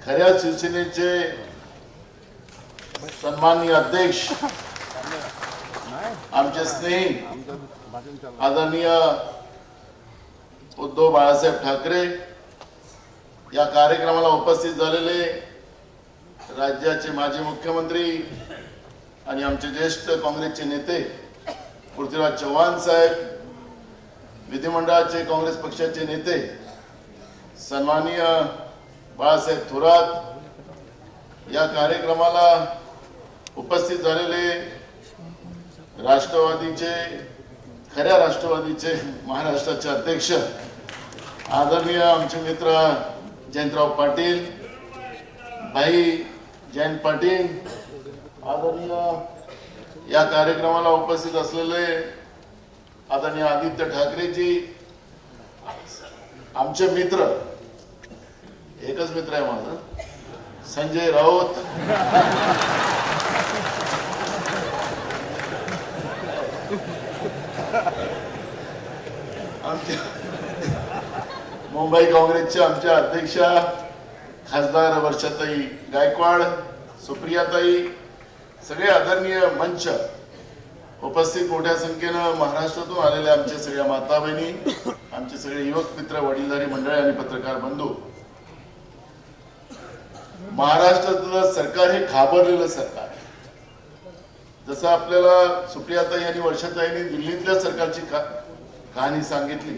खऱ्या शिवसेनेचे सन्माननीय अध्यक्ष आमचे स्नेही आदरणीय उद्धव बाळासाहेब ठाकरे या कार्यक्रमाला उपस्थित झालेले राज्याचे माजी मुख्यमंत्री आणि आमचे ज्येष्ठ काँग्रेसचे नेते पृथ्वीराज चव्हाण साहेब, विधिमंडळाचे काँग्रेस पक्षाचे नेते सन्माननीय बाळासाहेब थोरात, या कार्यक्रमाला उपस्थित झालेले राष्ट्रवादीचे खऱ्या राष्ट्रवादीचे महाराष्ट्राचे अध्यक्ष आदरणीय आमचे मित्र जयंतराव पाटील, भाई जयंत पाटील, आदरणीय या कार्यक्रमाला उपस्थित असलेले आदरणीय आदित्य ठाकरेजी, आमचे मित्र, एकच मित्र आहे माझा, संजय राऊत, आमच्या मुंबई काँग्रेसचे आमच्या अध्यक्षा खासदार वर्षाताई गायकवाड, सुप्रियाताई, सगळे आदरणीय मंच उपस्थित मोठ्या संख्येनं महाराष्ट्रातून आलेले आमचे सगळ्या माता बहिणी, आमचे सगळे युवक मित्र, वडीलधारी मंडळी आणि पत्रकार बंधू. महाराष्ट्रातलं सरकार हे घाबरलेलं सरकार आहे. जसं आपल्याला सुप्रियाताई आणि वर्षाताईंनी दिल्लीतल्या सरकारची कहाणी सांगितली,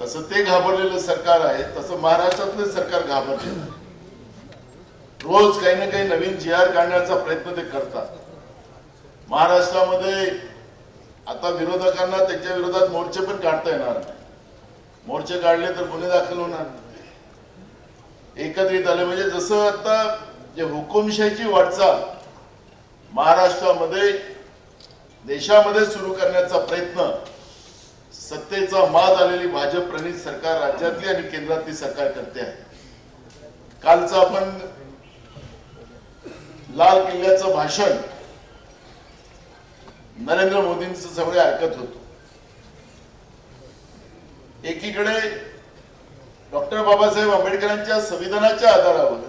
तसं ते घाबरलेलं सरकार आहे. तसं महाराष्ट्रातलं सरकार घाबरलेलं. रोज काही ना काही नवीन GR काढण्याचा प्रयत्न ते करतात. महाराष्ट्रामध्ये आता विरोधकांना त्यांच्या विरोधात मोर्चे पण काढता येणार नाही. मोर्चे काढले तर गुन्हे दाखल होणार. एकत्रित आले म्हणजे जसं आता जे हुकुमशाहीची वाटचाल महाराष्ट्रामध्ये देशामध्ये सुरू करण्याचा प्रयत्न सत्तेचा माज आलेली भाजप प्रणित सरकार राज्यातली आणि केंद्रातली सरकार करते आहे. कालचं आपण लाल किल्ल्याचं भाषण नरेंद्र मोदींचं सगळे ऐकत होतो. एकीकडे डॉक्टर बाबासाहेब आंबेडकरांच्या संविधानाच्या आधारावर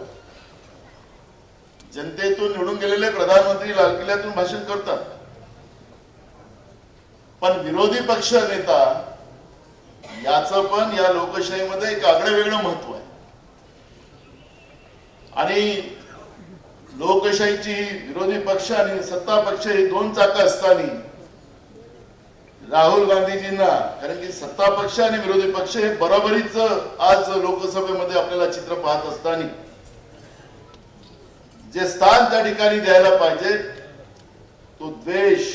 जनतेतून निवडून गेलेले प्रधानमंत्री लाल किल्ल्यातून भाषण करतात, पण विरोधी पक्ष नेता याचं पण या लोकशाहीमध्ये एक आगळं वेगळं महत्व आहे. आणि लोकशाहीची विरोधी पक्ष आणि सत्ता पक्ष हे दोन चाकं असताना राहुल गांधीजींना, कारण की सत्ता पक्ष आणि विरोधी पक्ष हे बरोबरीच आज लोकसभेमध्ये आपल्याला चित्र पाहत असताना जे स्थान त्या ठिकाणी द्यायला पाहिजे तो द्वेष.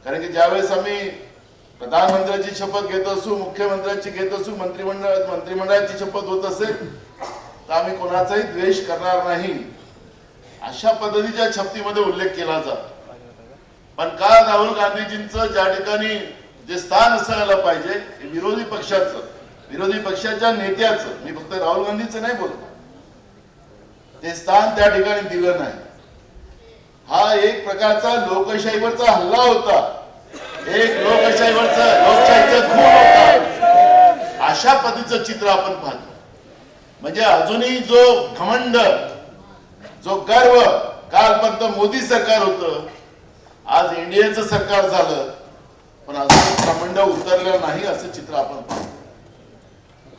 कारण की ज्यावेळेस आम्ही प्रधानमंत्र्याची शपथ घेत असू, मुख्यमंत्र्यांची घेत असू, मंत्रिमंडळाची शपथ होत असेल तर आम्ही कोणाचाही द्वेष करणार नाही अशा पद्धतीच्या शपथीमध्ये उल्लेख केला जातो. पण काल राहुल गांधीजींचं ज्या ठिकाणी जे स्थान असायला पाहिजे विरोधी पक्षाचं, विरोधी पक्षाच्या नेत्याचं, मी फक्त राहुल गांधीचं नाही बोलतो, ते स्थान त्या ठिकाणी दिलं नाही. हा एक प्रकारचा लोकशाहीवरचा हल्ला होता, एक लोकशाहीचा खून होता. अशा पद्धतीचं चित्र आपण पाहतो. म्हणजे अजूनही जो घमंड, जो गर्व काल फक्त मोदी सरकार होतं, आज एनडीएचं सरकार झालं, पण अजून घमंड उतरलं नाही असं चित्र आपण पाहतो.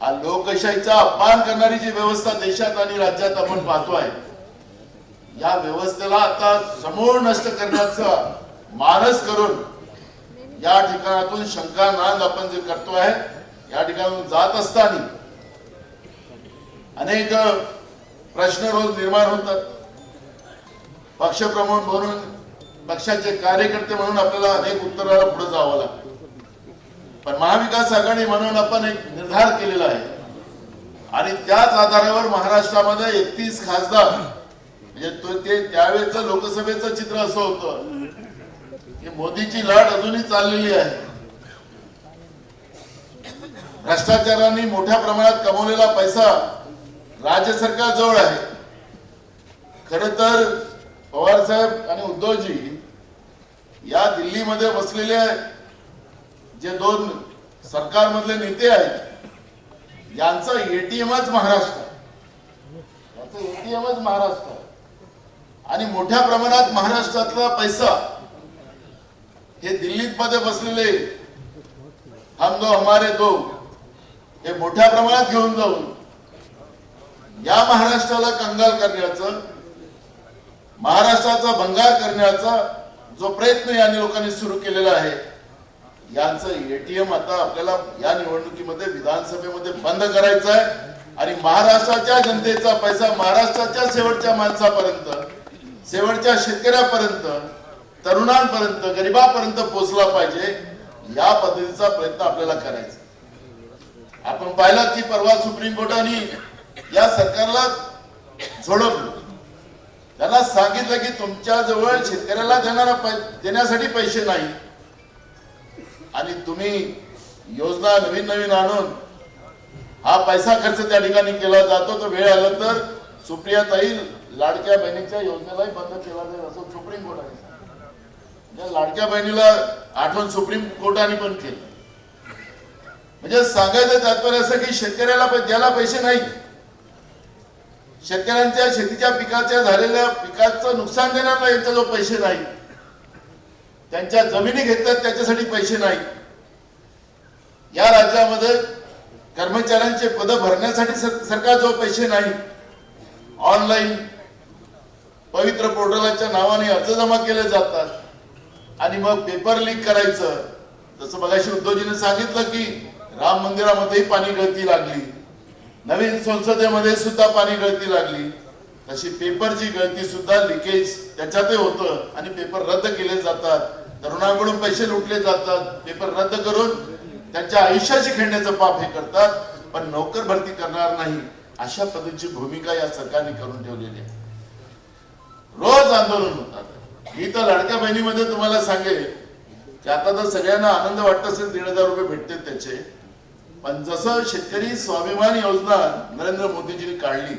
हा लोकशाहीचा अपमान करणारी जी व्यवस्था देशात आणि राज्यात आपण पाहतोय, या व्यवस्थेला आता समूळ नष्ट करण्याचा मानस करून या ठिकाणातून शंका नांद आपण जे करतोय, या ठिकाणातून जात असताना अनेक प्रश्न रोज निर्माण होतात. पक्षप्रमुख म्हणून, पक्षाचे कार्यकर्ते म्हणून आपल्याला अनेक उत्तराला पुढे जावं लागतं. पण महाविकास आघाडी म्हणून आपण एक निर्धार केलेला आहे आणि त्याच आधारावर महाराष्ट्रामध्ये 31 खासदार, म्हणजे ते त्यावेळेचं लोकसभेचं चित्र असं होतं की मोदीची लाट अजूनही चाललेली आहे. भ्रष्टाचाराने मोठ्या प्रमाणात कमवलेला पैसा राज्य सरकार जवळ आहे. खर तर पवार साहेब आणि उद्धवजी या दिल्लीमध्ये बसलेले जे दोन सरकारमधले नेते आहेत यांचा एटीएमच महाराष्ट्र. त्याचं एटीएमच महाराष्ट्र आणि मोठ्या प्रमाणात महाराष्ट्रातला पैसा हे दिल्लीत मध्ये बसलेले हम दो हमारे दो हे मोठ्या प्रमाणात घेऊन जाऊन या महाराष्ट्राला कंगाल करण्याचं, महाराष्ट्राचा भंगार करण्याचा जो प्रयत्न या लोकांनी सुरू केलेला आहे, यांचं एटीएम आता आपल्याला या निवडणुकीमध्ये विधानसभेमध्ये बंद करायचं आहे आणि महाराष्ट्राच्या जनतेचा पैसा महाराष्ट्राच्या शेवटच्या माणसापर्यंत, शेवटच्या शेतकऱ्यापर्यंत, तरुणांपर्यंत, गरिबापर्यंत पोहोचला पाहिजे, या पद्धतीचा प्रयत्न आपल्याला करायचा. आपण पाहिलं की परवा सुप्रीम कोर्टाने या सरकारला झोडपलं. त्यांना सांगितलं की तुमच्या जवळ शेतकऱ्याला देण्यासाठी पैसे नाही आणि तुम्ही योजना नवीन नवीन आणून हा पैसा खर्च त्या ठिकाणी केला जातो. तो वेळ आला तर सुप्रियाताई लाडक्या बहिणीच्या योजनेलाही बंद केला जाईल असं सुप्रीम कोर्टाने सांगितलं. लाडक्या बहिणीला आठवण सुप्रीम कोर्टाने पण केलं. म्हणजे सांगायचं तात्पर्य असं की शेतकऱ्याला ज्याला पैसे नाही, शेतकऱ्यांच्या शेतीच्या पिकाच्या झालेल्या पिकाचं नुकसान देणारा यांच्याजवळ पैसे नाही, त्यांच्या जमिनी घेतल्यात त्याच्यासाठी पैसे नाही, या राज्यामध्ये कर्मचाऱ्यांचे पद भरण्यासाठी सरकारजवळ पैसे नाही, ऑनलाईन पवित्र पोर्टलच्या नावाने अर्ज जमा केले जातात आणि मग पेपर लीक करायचं. जसं मगाशी उद्धवजीने सांगितलं की राम मंदिरामध्येही पाणी गळती लागली, नवीन संसदेमध्ये सुद्धा पाणी गळती लागली, तशी पेपरची गळती सुद्धा लिकेज त्याच्यातही होतं आणि पेपर रद्द केले जातात, तरुणांकडून पैसे लुटले जातात, पेपर रद्द करून त्यांच्या आयुष्याशी खेळण्याचं पाप हे करतात, पण नोकर भरती करणार नाही अशा पद्धतीची भूमिका या सरकारने करून ठेवलेली आहे. रोज आंदोलन होतात. मी तर लाडक्या बहिणीमध्ये तुम्हाला सांगेल की आता तर सगळ्यांना आनंद वाटत असेल 1,500 रुपये भेटते त्याचे, पण जसं शेतकरी स्वाभिमान योजना नरेंद्र मोदीजींनी काढली,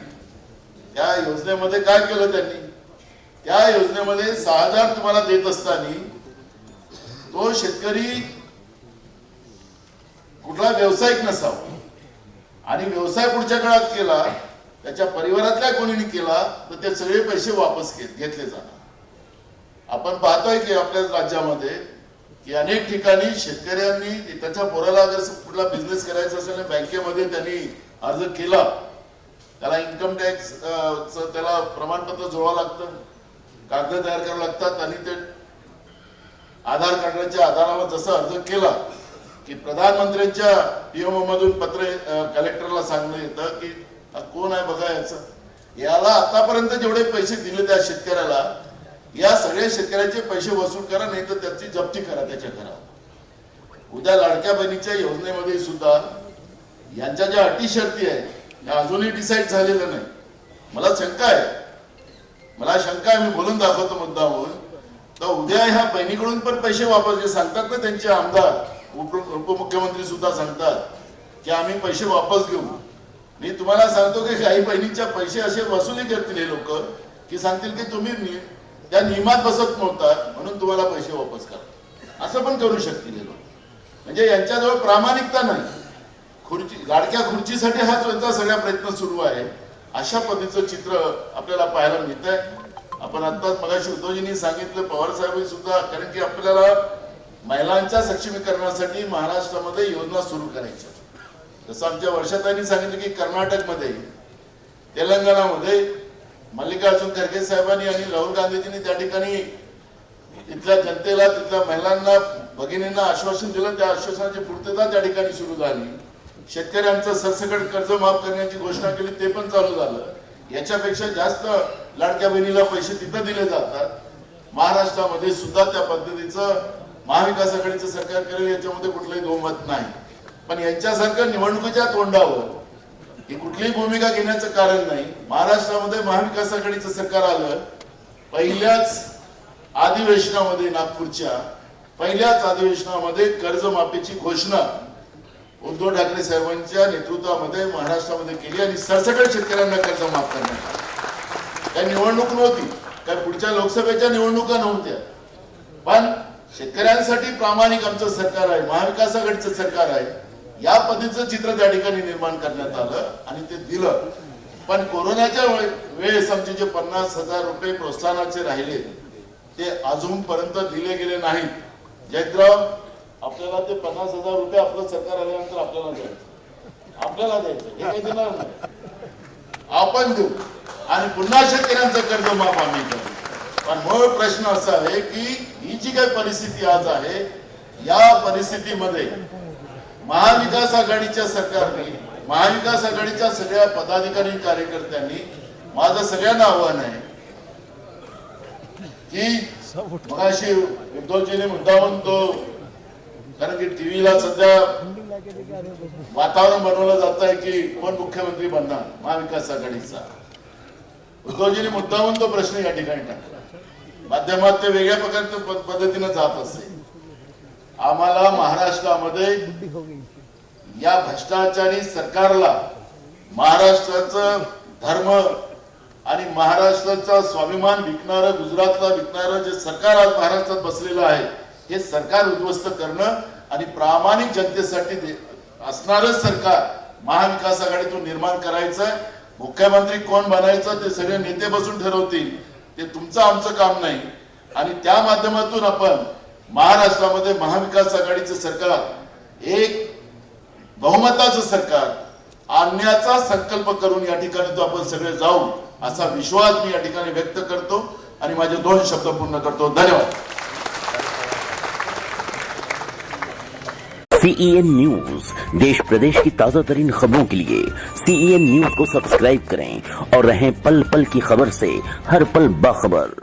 त्या योजनेमध्ये काय केलं त्यांनी, त्या योजनेमध्ये 6,000 तुम्हाला देत असताना तो शेतकरी कुठला व्यावसायिक नसावा आणि व्यवसाय पुढच्या काळात केला, त्याच्या परिवारातल्या कोणीने केला तर ते सगळे पैसे वापस घेतले जाणार. आपण पाहतोय की आपल्या राज्यामध्ये की अनेक ठिकाणी शेतकऱ्यांनी त्याच्या पोराला जर कुठला बिझनेस करायचा असेल बँकेमध्ये त्यांनी अर्ज केला, त्याला इन्कम टॅक्स त्याला प्रमाणपत्र जोडावं लागतं, कागद तयार करावं लागतात आणि ते आधार कार्डाच्या आधारावर जसा अर्ज केला की प्रधानमंत्र्यांच्या पीएमओ मधून पत्र कलेक्टरला सांगणं येतं की कोण आहे बघा याला आतापर्यंत जेवढे पैसे दिले त्या शेतकऱ्याला, या सगळ्या शेतकऱ्याचे पैसे वसूल करा, नाही तर त्याची जप्ती करा त्याच्या घरावर. उद्या लाडक्या बहिणीच्या योजनेमध्ये सुद्धा यांच्या ज्या अटी शर्ती आहेत या अजूनही डिसाईड झालेल्या नाही. मला शंका आहे, मी बोलून दाखवतो मुद्दामून, तर उद्या ह्या बहिणीकडून पण पैसे वापस जे सांगतात ना त्यांचे आमदार उपमुख्यमंत्री सुद्धा सांगतात की आम्ही पैसे वापस घेऊ. मी तुम्हाला सांगतो की काही बहिणीच्या पैसे असे वसुली करतील हे लोक की सांगतील की तुम्ही त्या नियमात बसत नव्हता म्हणून तुम्हाला पैसे वापस करा, असं पण करू शकतील हे लोक. म्हणजे यांच्याजवळ प्रामाणिकता नाही, लाडक्या खुर्चीसाठी हा त्यांचा सगळा प्रयत्न सुरू आहे. अशा पद्धतीचं चित्र आपल्याला पाहायला मिळत आहे. आपण आत्ताच मगाशी उद्धवजींनी सांगितलं, पवार साहेब सुद्धा, कारण की आपल्याला महिलांच्या सक्षमीकरणासाठी महाराष्ट्रामध्ये योजना सुरू करायच्या. जसं आमच्या वर्षाताईंनी सांगितलं की कर्नाटकमध्ये, तेलंगणामध्ये मल्लिकार्जुन खरगे साहेबांनी आणि राहुल गांधीजींनी त्या ठिकाणी तिथल्या जनतेला, तिथल्या महिलांना, भगिनींना आश्वासन दिलं. त्या आश्वासनाची पूर्तता त्या ठिकाणी सुरू झाली. शेतकऱ्यांचं सरसकट कर्ज माफ करण्याची घोषणा केली, ते पण चालू झालं. याच्यापेक्षा जास्त लाडक्या बहिणीला पैसे तिथं दिले जातात. महाराष्ट्रामध्ये सुद्धा त्या पद्धतीचं महाविकास आघाडीचं सरकार करेल याच्यामध्ये कुठलंही दोमत नाही. पण यांच्यासारखं निवडणुकीच्या तोंडावर ही कुठलीही भूमिका घेण्याचं कारण नाही. महाराष्ट्रामध्ये महाविकास आघाडीचं सरकार आलं, पहिल्याच अधिवेशनामध्ये, नागपूरच्या पहिल्याच अधिवेशनामध्ये कर्जमाफीची घोषणा उद्धव ठाकरे साहेबांच्या नेतृत्वामध्ये महाराष्ट्रामध्ये केली आणि सरसकट शेतकऱ्यांना कर्ज माफ करण्यात आलं. काही निवडणूक नव्हती, काही पुढच्या लोकसभेच्या निवडणुका नव्हत्या, पण शेतकऱ्यांसाठी प्रामाणिक आमचं सरकार आहे, महाविकास आघाडीचं सरकार आहे, या पद्धतीचं चित्र त्या ठिकाणी निर्माण करण्यात आलं आणि ते दिलं. पण कोरोनाच्या वेळेस आमचे जे 50,000 रुपये प्रोत्साहनाचे राहिले ते अजूनपर्यंत दिले गेले नाहीत. जयंतराव, आपल्याला ते 50,000 रुपये आपलं सरकार आल्यानंतर आपल्याला द्यायचं हे काही देणार नाही, आपण देऊ आणि पुन्हा शेतकऱ्यांचं कर्ज माफ आम्ही करू. पण मूळ प्रश्न असा आहे की ही जी काही परिस्थिती आज आहे, या परिस्थितीमध्ये महाविकास आघाडीच्या सरकारने, महाविकास आघाडीच्या सगळ्या पदाधिकारी कार्यकर्त्यांनी माझं सगळ्यांना आव्हान आहे की मगाशी उद्धवजीने मुद्दा म्हणतो, कारण की टीव्हीला सध्या वातावरण बनवलं जात आहे की कोण मुख्यमंत्री बनणार महाविकास आघाडीचा. उद्धवजीने मुद्दा म्हणतो प्रश्न या ठिकाणी टाकला, माध्यमात ते वेगळ्या प्रकारच्या पद्धतीने जात असते. आम्हाला महाराष्ट्रामध्ये या भ्रष्टाचारी सरकारला महाराष्ट्राचं धर्म आणि महाराष्ट्राचा स्वाभिमान विकणारं, गुजरातला विकणारं जे सरकार आज महाराष्ट्रात बसलेलं आहे, हे सरकार उद्ध्वस्त करणं आणि प्रामाणिक जनतेसाठी असणारं सरकार महाविकास आघाडीतून निर्माण करायचं. मुख्यमंत्री कोण बनायचं ते सगळे नेते बसून ठरवतील, ते तुमचं आमचं काम नाही. आणि त्या माध्यमातून आपण महाराष्ट्रामध्ये महाविकास आघाडीचं सरकार, एक बहुमताचं सरकार आणण्याचा संकल्प करून या ठिकाणी तो आपण सगळे जाऊ, असा विश्वास मी या ठिकाणी व्यक्त करतो आणि माझे 2 शब्द पूर्ण करतो. धन्यवाद. CEN न्यूज, देश प्रदेश की ताजा तरीन खबरों के लिए CEN न्यूज को सब्सक्राइब करें और रहें पल पल की खबर से हर पल बाखबर.